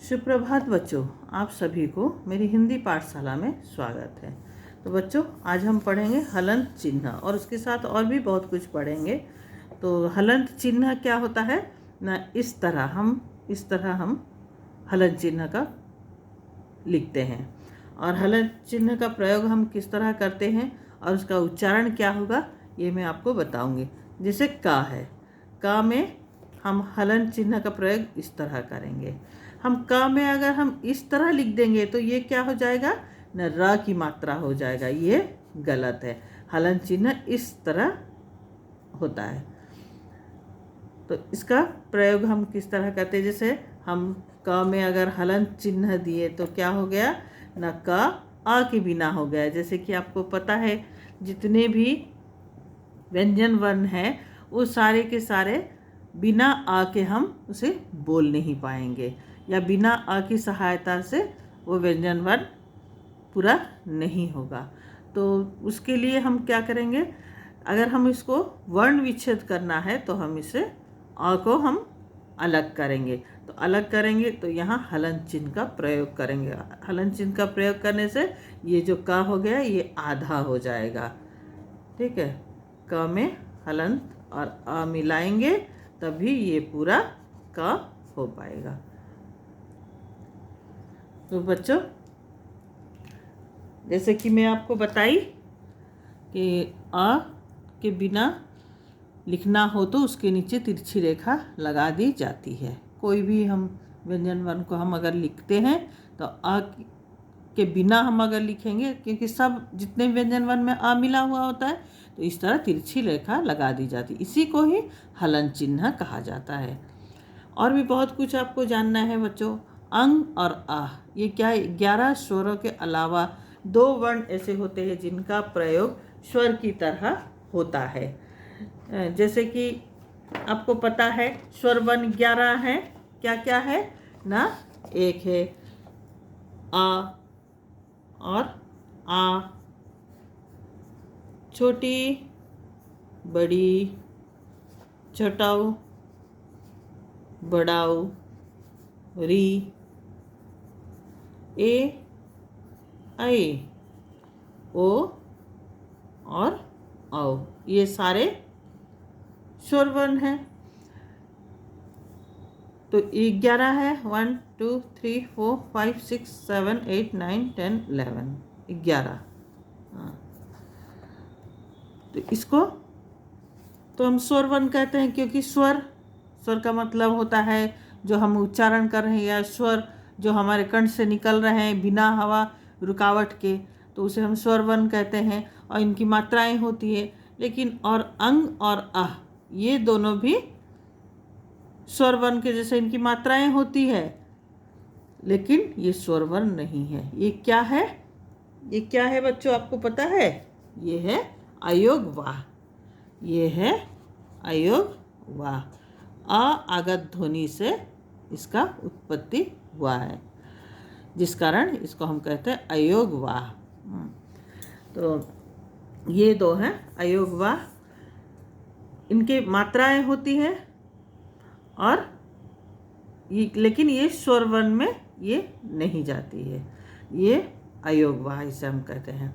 सुप्रभात बच्चों, आप सभी को मेरी हिंदी पाठशाला में स्वागत है। तो बच्चों, आज हम पढ़ेंगे हलंत चिन्ह और उसके साथ और भी बहुत कुछ पढ़ेंगे। तो हलंत चिन्ह क्या होता है ना, इस तरह हम हलंत चिन्ह का लिखते हैं। और हलंत चिन्ह का प्रयोग हम किस तरह करते हैं और उसका उच्चारण क्या होगा ये मैं आपको बताऊंगी। जैसे का है, का में हम हलंत चिन्ह का प्रयोग इस तरह करेंगे। हम का में अगर हम इस तरह लिख देंगे तो ये क्या हो जाएगा न, र की मात्रा हो जाएगा, ये गलत है। हलंत चिन्ह इस तरह होता है। तो इसका प्रयोग हम किस तरह करते हैं, जैसे हम क में अगर हलंत चिन्ह दिए तो क्या हो गया न, का आ के बिना हो गया। जैसे कि आपको पता है जितने भी व्यंजन वर्ण हैं वो सारे के सारे बिना आ के हम उसे बोल नहीं पाएंगे, या बिना आ की सहायता से वो व्यंजन वर्ण पूरा नहीं होगा। तो उसके लिए हम क्या करेंगे, अगर हम इसको वर्ण विच्छेद करना है तो हम इसे आ को हम अलग करेंगे। तो अलग करेंगे तो यहाँ हलंत चिन्ह का प्रयोग करेंगे। हलंत चिन्ह का प्रयोग करने से ये जो का हो गया ये आधा हो जाएगा। ठीक है, क में हलंत और आ मिलाएंगे तभी ये पूरा का हो पाएगा। तो बच्चों, जैसे कि मैं आपको बताई कि आ के बिना लिखना हो तो उसके नीचे तिरछी रेखा लगा दी जाती है। कोई भी हम व्यंजन वर्ण को हम अगर लिखते हैं तो आ के बिना हम अगर लिखेंगे, क्योंकि सब जितने व्यंजन वर्ण में आ मिला हुआ होता है, तो इस तरह तिरछी रेखा लगा दी जाती है। इसी को ही हलंत चिन्ह कहा जाता है। और भी बहुत कुछ आपको जानना है बच्चों। अंग और आह ये क्या है, 11 स्वरों के अलावा 2 वर्ण ऐसे होते हैं जिनका प्रयोग स्वर की तरह होता है। जैसे कि आपको पता है स्वर वर्ण 11 हैं। क्या क्या है ना, एक है आ और आ, छोटी बड़ी छोटाऊ बड़ाऊ, री, ए, ऐ, ओ और औ, ये सारे स्वर वर्ण हैं। तो 11 है, 1 2 3 4 5 6 7 8 9 10 11, 11। तो इसको तो हम स्वर वर्ण कहते हैं, क्योंकि स्वर का मतलब होता है जो हम उच्चारण कर रहे हैं, या स्वर जो हमारे कंठ से निकल रहे हैं बिना हवा रुकावट के, तो उसे हम स्वर वर्ण कहते हैं। और इनकी मात्राएं होती है। लेकिन और अंग और आह ये दोनों भी स्वर वर्ण के जैसे इनकी मात्राएं होती है, लेकिन ये स्वर वर्ण नहीं है। ये क्या है, ये क्या है बच्चों, आपको पता है? ये है अयोग वाह। ये है अयोग वाह। अ आगत ध्वनि से इसका उत्पत्ति हुआ है, जिस कारण इसको हम कहते हैं अयोग वाह। तो ये 2 हैं अयोग वाह। इनके मात्राएं होती हैं और लेकिन ये स्वर वर्ण में ये नहीं जाती है। ये अयोग वाह इसे हम कहते हैं।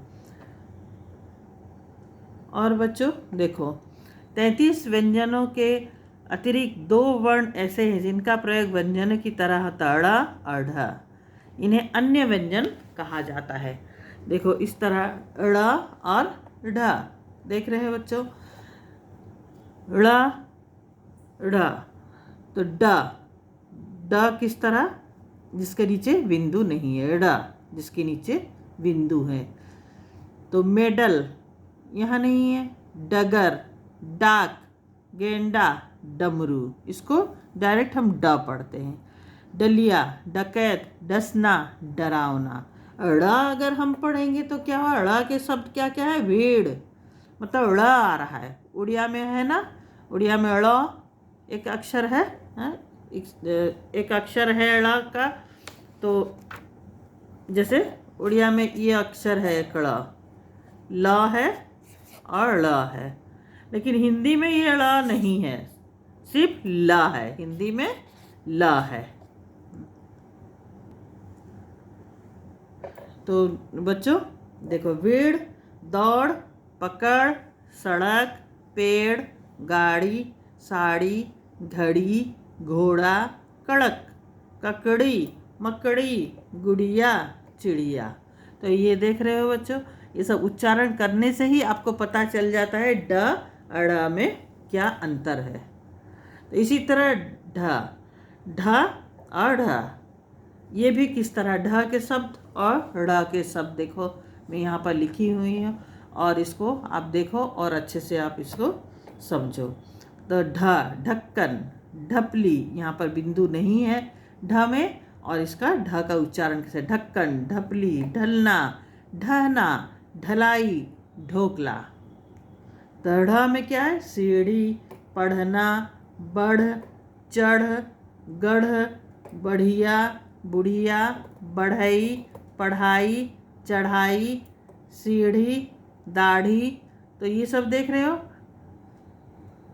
और बच्चों देखो, 33 व्यंजनों के अतिरिक्त 2 वर्ण ऐसे हैं जिनका प्रयोग व्यंजन की तरह होता है, ड़ और ढ। इन्हें अन्य व्यंजन कहा जाता है। देखो इस तरह ड़ और ढ, देख रहे हैं बच्चों, ड़ ढ। तो ड किस तरह, जिसके नीचे बिंदु नहीं है, ड जिसके नीचे बिंदु है। तो मेडल यहाँ नहीं है, डगर, डाक, गेंडा, डमरू, इसको डायरेक्ट हम ड पढ़ते हैं। डलिया, डकैत, डसना, डरावना। ड़ अगर हम पढ़ेंगे तो क्या हुआ, ड़ के शब्द क्या क्या है, भीड़, मतलब ड़ आ रहा है। उड़िया में है ना, उड़िया में ड़ एक अक्षर है, एक अक्षर है ड़ का। तो जैसे उड़िया में ये अक्षर है ड़, ल है और ळ है, लेकिन हिंदी में ये ळ नहीं है, सिर्फ ल है। हिंदी में ल है। तो बच्चों देखो, भीड़, दौड़, पकड़, सड़क, पेड़, गाड़ी, साड़ी, घड़ी, घोड़ा, कड़क, ककड़ी, मकड़ी, गुड़िया, चिड़िया। तो ये देख रहे हो बच्चों, ये सब उच्चारण करने से ही आपको पता चल जाता है ड अड़ में क्या अंतर है। तो इसी तरह ढ और ढ, ये भी किस तरह ढ के शब्द और ड़ के शब्द देखो मैं यहाँ पर लिखी हुई हूँ, और इसको आप देखो और अच्छे से आप इसको समझो। तो ढ ढक्कन, ढपली, यहाँ पर बिंदु नहीं है ढ में, और इसका ढ का उच्चारण कैसे, ढक्कन, ढपली, ढलना, ढहना, ढलाई, ढोकला। तो ढ में क्या है, सीढ़ी, पढ़ना, बढ़, चढ़, गढ़, बढ़िया, बुढ़िया, बढ़ई, पढ़ाई, चढ़ाई, सीढ़ी, दाढ़ी। तो ये सब देख रहे हो,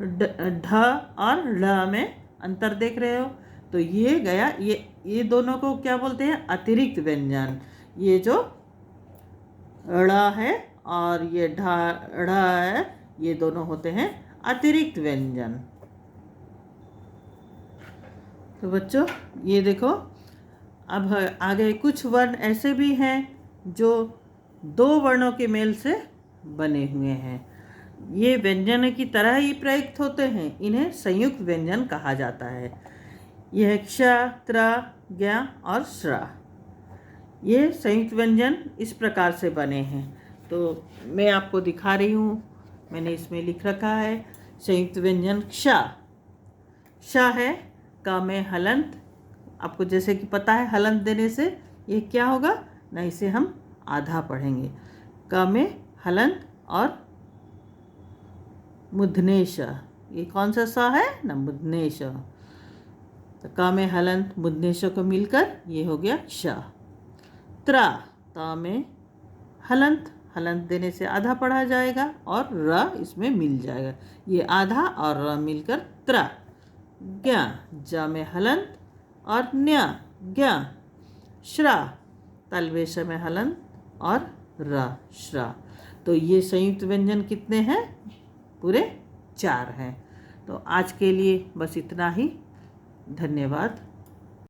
ढ और ढ़ में अंतर देख रहे हो। तो ये गया, ये दोनों को क्या बोलते हैं, अतिरिक्त व्यंजन। ये जो ड़ है और ये ढ है, ये दोनों होते हैं अतिरिक्त व्यंजन। तो बच्चों ये देखो, अब आगे कुछ वर्ण ऐसे भी हैं जो दो वर्णों के मेल से बने हुए हैं। ये व्यंजन की तरह ही प्रयुक्त होते हैं, इन्हें संयुक्त व्यंजन कहा जाता है। यह क्ष, त्र, ज्ञ और श्र, ये संयुक्त व्यंजन इस प्रकार से बने हैं। तो मैं आपको दिखा रही हूँ, मैंने इसमें लिख रखा है संयुक्त व्यंजन क्ष। श है क में हलंत, आपको जैसे कि पता है हलंत देने से ये क्या होगा ना, इसे हम आधा पढ़ेंगे। क में हलंत और मूर्धन्य श, ये कौन सा स है ना, मूर्धन्य श। तो क में हलंत मूर्धन्य श को मिलकर ये हो गया क्ष। त्र, त में हलंत, हलंत देने से आधा पढ़ा जाएगा और र इसमें मिल जाएगा, ये आधा और र मिलकर त्र। ज्ञ, ज में हलंत और न्य, ज्ञ। श्र, तलवेश में हलंत और र, श्र। तो ये संयुक्त व्यंजन कितने हैं, पूरे 4 हैं। तो आज के लिए बस इतना ही। धन्यवाद।